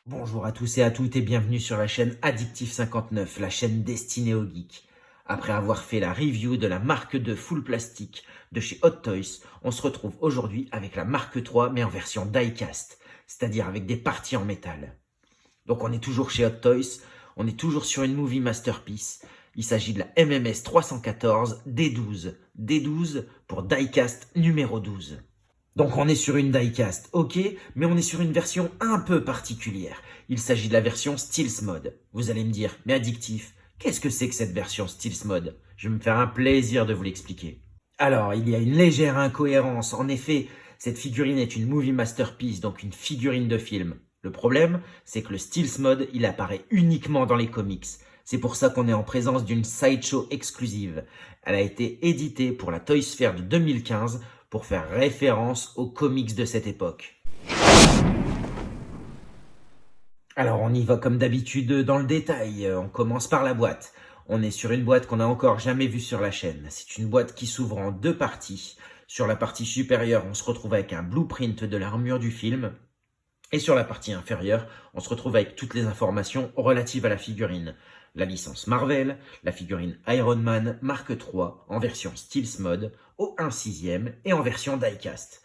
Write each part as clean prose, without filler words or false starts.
Bonjour à tous et à toutes et bienvenue sur la chaîne Addictif59, la chaîne destinée aux geeks. Après avoir fait la review de la marque 2 full plastique de chez Hot Toys, on se retrouve aujourd'hui avec la marque 3 mais en version die-cast, c'est-à-dire avec des parties en métal. Donc on est toujours chez Hot Toys, on est toujours sur une movie masterpiece. Il s'agit de la MMS 314 D12, D12 pour die-cast numéro 12. Donc on est sur une diecast, ok, mais on est sur une version un peu particulière. Il s'agit de la version Stealth Mode. Vous allez me dire, mais Addictif, qu'est-ce que c'est que cette version Stealth Mode? Je vais me faire un plaisir de vous l'expliquer. Alors, il y a une légère incohérence. En effet, cette figurine est une movie masterpiece, donc une figurine de film. Le problème, c'est que le Stealth Mode, il apparaît uniquement dans les comics. C'est pour ça qu'on est en présence d'une sideshow exclusive. Elle a été éditée pour la Toys Fair de 2015 pour faire référence aux comics de cette époque. Alors on y va comme d'habitude dans le détail, on commence par la boîte. On est sur une boîte qu'on n'a encore jamais vue sur la chaîne. C'est une boîte qui s'ouvre en deux parties. Sur la partie supérieure, on se retrouve avec un blueprint de l'armure du film. Et sur la partie inférieure, on se retrouve avec toutes les informations relatives à la figurine. La licence Marvel, la figurine Iron Man Mark III en version Stealth Mode au 1/6 et en version diecast.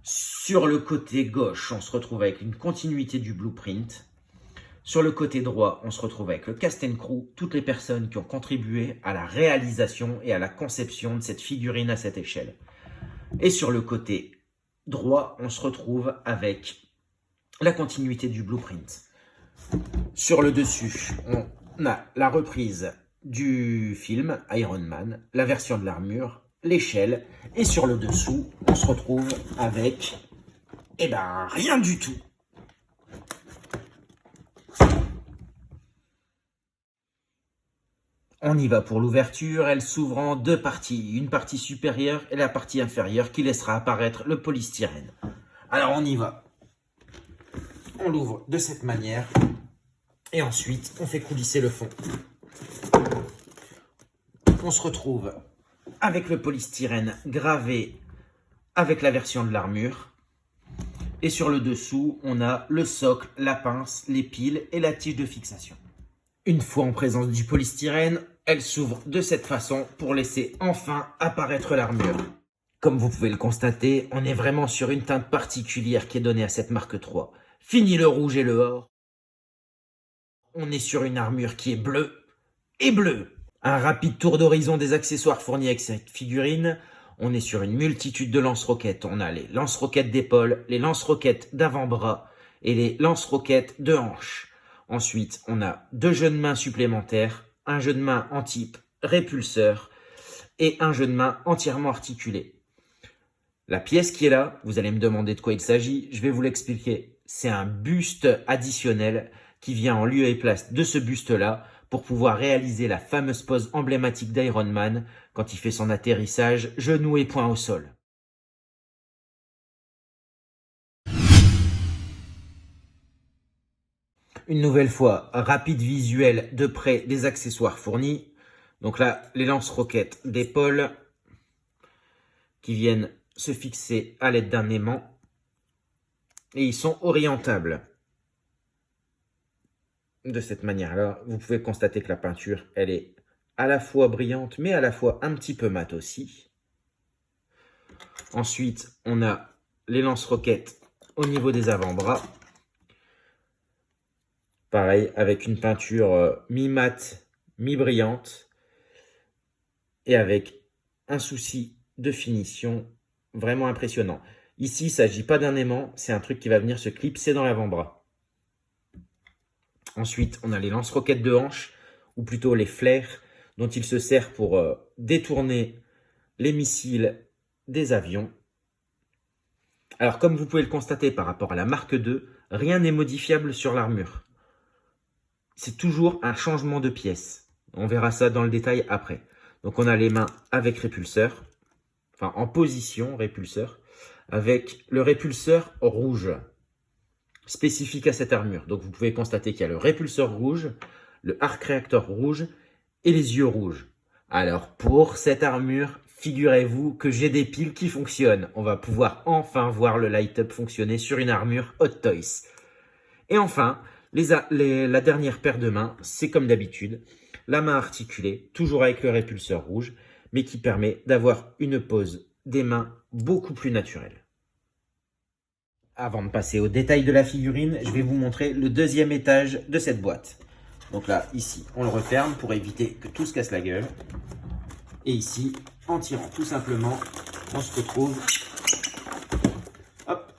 Sur le côté gauche, on se retrouve avec une continuité du blueprint. Sur le côté droit, on se retrouve avec le cast and crew, toutes les personnes qui ont contribué à la réalisation et à la conception de cette figurine à cette échelle. Et sur le côté droit, on se retrouve avec la continuité du blueprint. Sur le dessus, on a la reprise du film Iron Man, la version de l'armure, l'échelle, et sur le dessous, on se retrouve avec, rien du tout. On y va pour l'ouverture, elle s'ouvre en deux parties, une partie supérieure et la partie inférieure qui laissera apparaître le polystyrène. Alors on y va. On l'ouvre de cette manière et ensuite on fait coulisser le fond. On se retrouve avec le polystyrène gravé avec la version de l'armure. Et sur le dessous, on a le socle, la pince, les piles et la tige de fixation. Une fois en présence du polystyrène, elle s'ouvre de cette façon pour laisser enfin apparaître l'armure. Comme vous pouvez le constater, on est vraiment sur une teinte particulière qui est donnée à cette marque 3. Fini le rouge et le or. On est sur une armure qui est bleue et bleue. Un rapide tour d'horizon des accessoires fournis avec cette figurine. On est sur une multitude de lance-roquettes. On a les lance-roquettes d'épaule, les lance-roquettes d'avant-bras et les lance-roquettes de hanche. Ensuite, on a deux jeux de main supplémentaires, un jeu de main en type répulseur et un jeu de main entièrement articulé. La pièce qui est là, vous allez me demander de quoi il s'agit, je vais vous l'expliquer. C'est un buste additionnel qui vient en lieu et place de ce buste-là pour pouvoir réaliser la fameuse pose emblématique d'Iron Man quand il fait son atterrissage genoux et poings au sol. Une nouvelle fois, rapide visuel de près des accessoires fournis. Donc là, les lance-roquettes d'épaule qui viennent se fixer à l'aide d'un aimant et ils sont orientables. De cette manière-là, vous pouvez constater que la peinture, elle est à la fois brillante, mais à la fois un petit peu mate aussi. Ensuite, on a les lance-roquettes au niveau des avant-bras. Pareil, avec une peinture mi-mate, mi-brillante. Et avec un souci de finition vraiment impressionnant. Ici, il ne s'agit pas d'un aimant, c'est un truc qui va venir se clipser dans l'avant-bras. Ensuite, on a les lance-roquettes de hanche, ou plutôt les flares, dont il se sert pour détourner les missiles des avions. Alors, comme vous pouvez le constater par rapport à la marque 2, rien n'est modifiable sur l'armure. C'est toujours un changement de pièce. On verra ça dans le détail après. Donc, on a les mains avec répulseur, enfin en position répulseur, avec le répulseur rouge, spécifique à cette armure. Donc vous pouvez constater qu'il y a le répulseur rouge, le arc réacteur rouge et les yeux rouges. Alors pour cette armure, figurez-vous que j'ai des piles qui fonctionnent. On va pouvoir enfin voir le light-up fonctionner sur une armure Hot Toys. Et enfin, la dernière paire de mains, c'est comme d'habitude, la main articulée, toujours avec le répulseur rouge, mais qui permet d'avoir une pose des mains beaucoup plus naturelle. Avant de passer au détail de la figurine, je vais vous montrer le deuxième étage de cette boîte. Donc là, ici, on le referme pour éviter que tout se casse la gueule. Et ici, en tirant tout simplement, on se retrouve hop,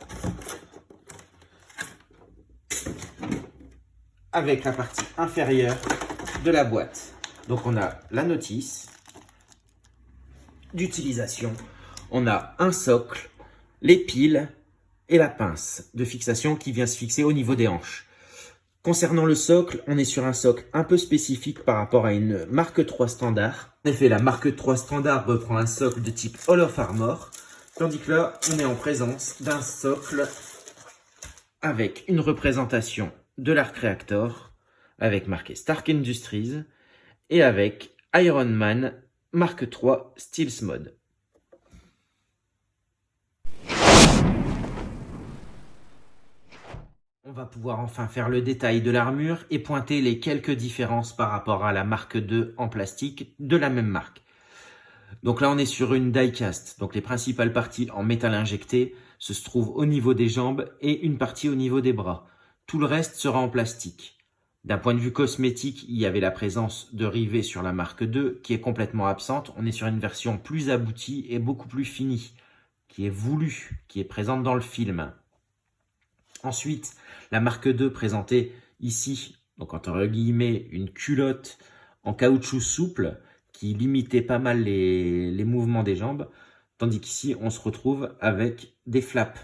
avec la partie inférieure de la boîte. Donc on a la notice d'utilisation, on a un socle, les piles et la pince de fixation qui vient se fixer au niveau des hanches. Concernant le socle, on est sur un socle un peu spécifique par rapport à une Mark III standard. En effet, la Mark III standard reprend un socle de type Hall of Armor, tandis que là, on est en présence d'un socle avec une représentation de l'Arc Reactor, avec marqué Stark Industries, et avec Iron Man Mark III Stealth Mode. On va pouvoir enfin faire le détail de l'armure et pointer les quelques différences par rapport à la Mark II en plastique de la même marque. Donc là, on est sur une die-cast. Donc les principales parties en métal injecté se trouvent au niveau des jambes et une partie au niveau des bras. Tout le reste sera en plastique. D'un point de vue cosmétique, il y avait la présence de rivets sur la Mark II qui est complètement absente. On est sur une version plus aboutie et beaucoup plus finie, qui est voulue, qui est présente dans le film. Ensuite, la Mark II présentait ici, donc entre guillemets, une culotte en caoutchouc souple qui limitait pas mal les mouvements des jambes, tandis qu'ici, on se retrouve avec des flaps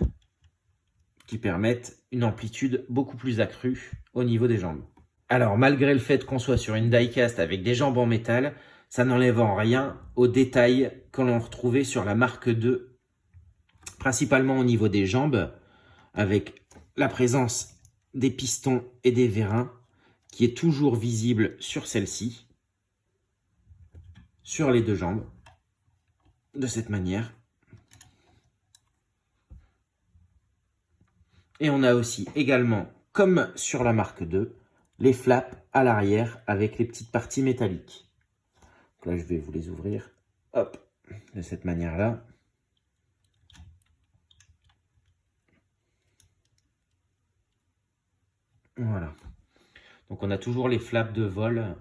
qui permettent une amplitude beaucoup plus accrue au niveau des jambes. Alors, malgré le fait qu'on soit sur une die-cast avec des jambes en métal, ça n'enlève en rien aux détails que l'on retrouvait sur la Mark II, principalement au niveau des jambes, avec la présence des pistons et des vérins qui est toujours visible sur celle-ci, sur les deux jambes, de cette manière. Et on a aussi également, comme sur la Mark II, les flaps à l'arrière avec les petites parties métalliques. Donc là, je vais vous les ouvrir, hop, de cette manière-là. Voilà. Donc on a toujours les flaps de vol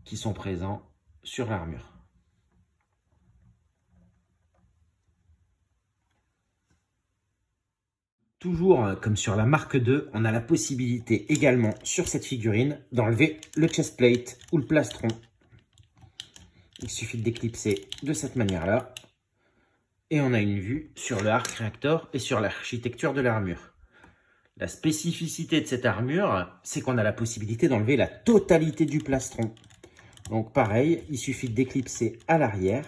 qui sont présents sur l'armure. Toujours comme sur la Mark II, on a la possibilité également sur cette figurine d'enlever le chestplate ou le plastron. Il suffit de déclipser de cette manière-là. Et on a une vue sur le Arc Reactor et sur l'architecture de l'armure. La spécificité de cette armure, c'est qu'on a la possibilité d'enlever la totalité du plastron. Donc pareil, il suffit de déclipser à l'arrière,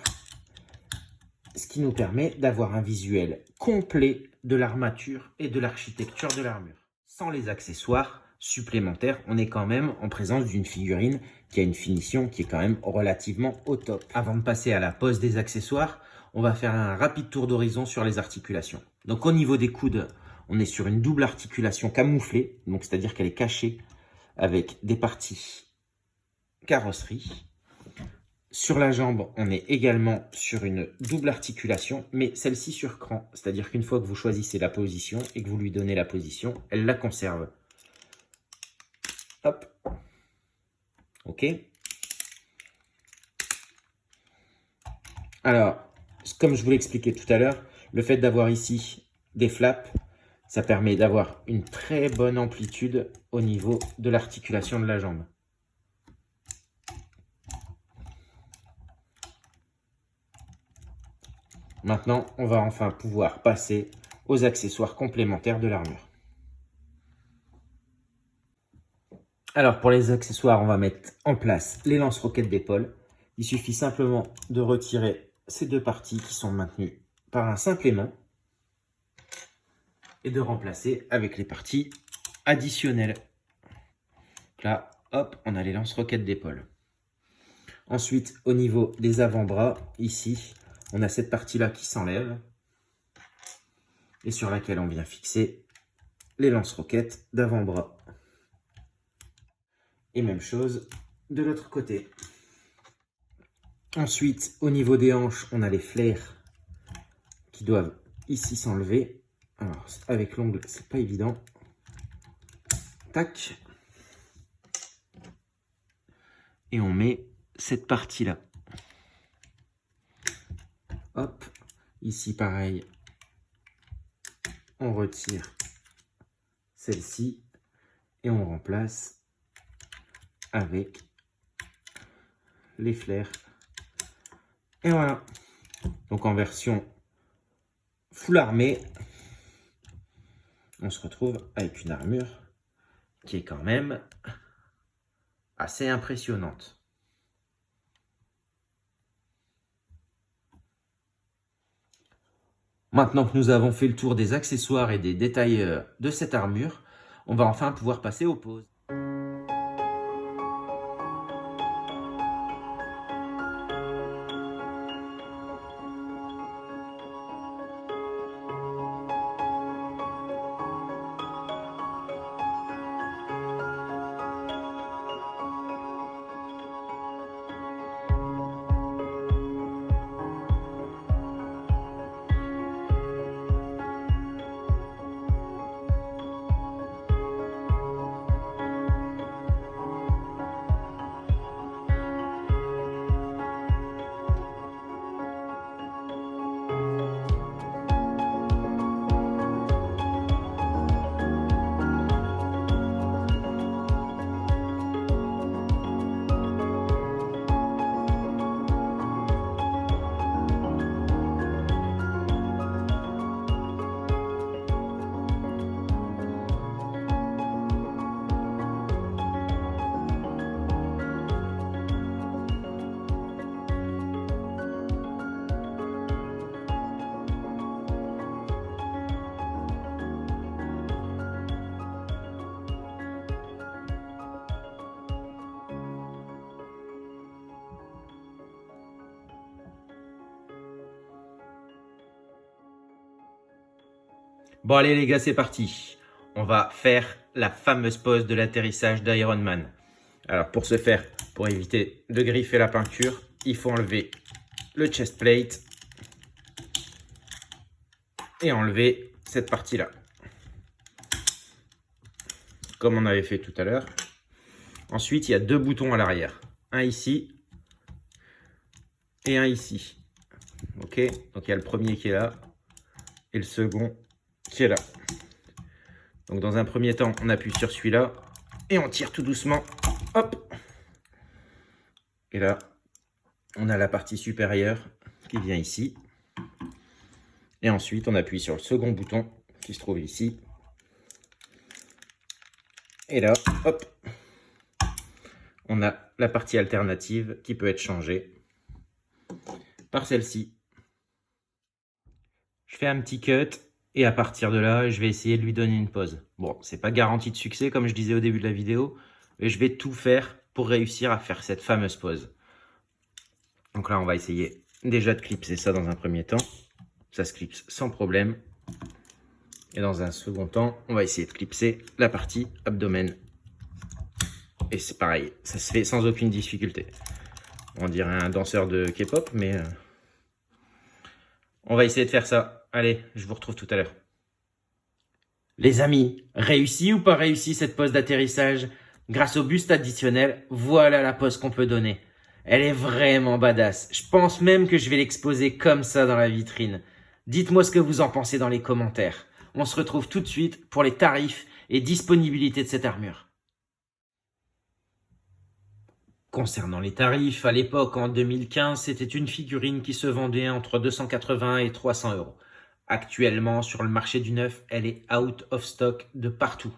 ce qui nous permet d'avoir un visuel complet de l'armature et de l'architecture de l'armure. Sans les accessoires supplémentaires, on est quand même en présence d'une figurine qui a une finition qui est quand même relativement au top. Avant de passer à la pose des accessoires, on va faire un rapide tour d'horizon sur les articulations. Donc au niveau des coudes, on est sur une double articulation camouflée, donc c'est-à-dire qu'elle est cachée avec des parties carrosserie. Sur la jambe, on est également sur une double articulation, mais celle-ci sur cran. C'est-à-dire qu'une fois que vous choisissez la position et que vous lui donnez la position, elle la conserve. Hop. OK. Alors, comme je vous l'expliquais tout à l'heure, le fait d'avoir ici des flaps, ça permet d'avoir une très bonne amplitude au niveau de l'articulation de la jambe. Maintenant, on va enfin pouvoir passer aux accessoires complémentaires de l'armure. Alors, pour les accessoires, on va mettre en place les lance-roquettes d'épaule. Il suffit simplement de retirer ces deux parties qui sont maintenues par un simple aimant et de remplacer avec les parties additionnelles. Donc là, hop, on a les lance-roquettes d'épaule. Ensuite, au niveau des avant-bras, ici, on a cette partie-là qui s'enlève et sur laquelle on vient fixer les lance-roquettes d'avant-bras. Et même chose de l'autre côté. Ensuite, au niveau des hanches, on a les flares qui doivent ici s'enlever. Alors, avec l'ongle, c'est pas évident. Tac. Et on met cette partie-là. Hop. Ici, pareil. On retire celle-ci et on remplace avec les flares. Et voilà. Donc en version full armée, on se retrouve avec une armure qui est quand même assez impressionnante. Maintenant que nous avons fait le tour des accessoires et des détails de cette armure, on va enfin pouvoir passer aux poses. Bon allez les gars, c'est parti. On va faire la fameuse pose de l'atterrissage d'Iron Man. Alors pour ce faire, pour éviter de griffer la peinture, il faut enlever le chest plate et enlever cette partie-là. Comme on avait fait tout à l'heure. Ensuite, il y a deux boutons à l'arrière. Un ici et un ici. Ok, donc il y a le premier qui est là et le second qui est là. Donc dans un premier temps, on appuie sur celui-là et on tire tout doucement. Hop. Et là, on a la partie supérieure qui vient ici. Et ensuite, on appuie sur le second bouton qui se trouve ici. Et là, hop, on a la partie alternative qui peut être changée par celle-ci. Je fais un petit cut et à partir de là, je vais essayer de lui donner une pose. Bon, c'est pas garanti de succès comme je disais au début de la vidéo, mais je vais tout faire pour réussir à faire cette fameuse pose. Donc là, on va essayer déjà de clipser ça dans un premier temps. Ça se clipse sans problème. Et dans un second temps, on va essayer de clipser la partie abdomen. Et c'est pareil, ça se fait sans aucune difficulté. On dirait un danseur de K-pop, mais on va essayer de faire ça. Allez, je vous retrouve tout à l'heure. Les amis, réussi ou pas réussi cette pose d'atterrissage? Grâce au buste additionnel, voilà la pose qu'on peut donner. Elle est vraiment badass. Je pense même que je vais l'exposer comme ça dans la vitrine. Dites-moi ce que vous en pensez dans les commentaires. On se retrouve tout de suite pour les tarifs et disponibilité de cette armure. Concernant les tarifs, à l'époque, en 2015, c'était une figurine qui se vendait entre 280 et 300 €. Actuellement, sur le marché du neuf, elle est out of stock de partout.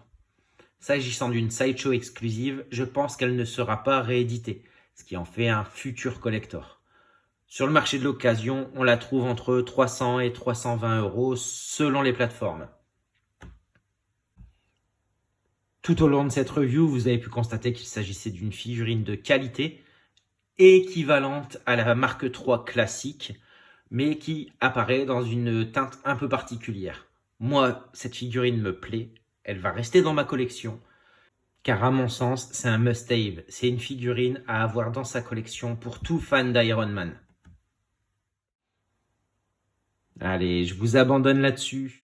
S'agissant d'une sideshow exclusive, je pense qu'elle ne sera pas rééditée, ce qui en fait un futur collector. Sur le marché de l'occasion, on la trouve entre 300 et 320 € selon les plateformes. Tout au long de cette review, vous avez pu constater qu'il s'agissait d'une figurine de qualité équivalente à la Mark III classique, mais qui apparaît dans une teinte un peu particulière. Moi, cette figurine me plaît, elle va rester dans ma collection. Car à mon sens, c'est un must-have. C'est une figurine à avoir dans sa collection pour tout fan d'Iron Man. Allez, je vous abandonne là-dessus.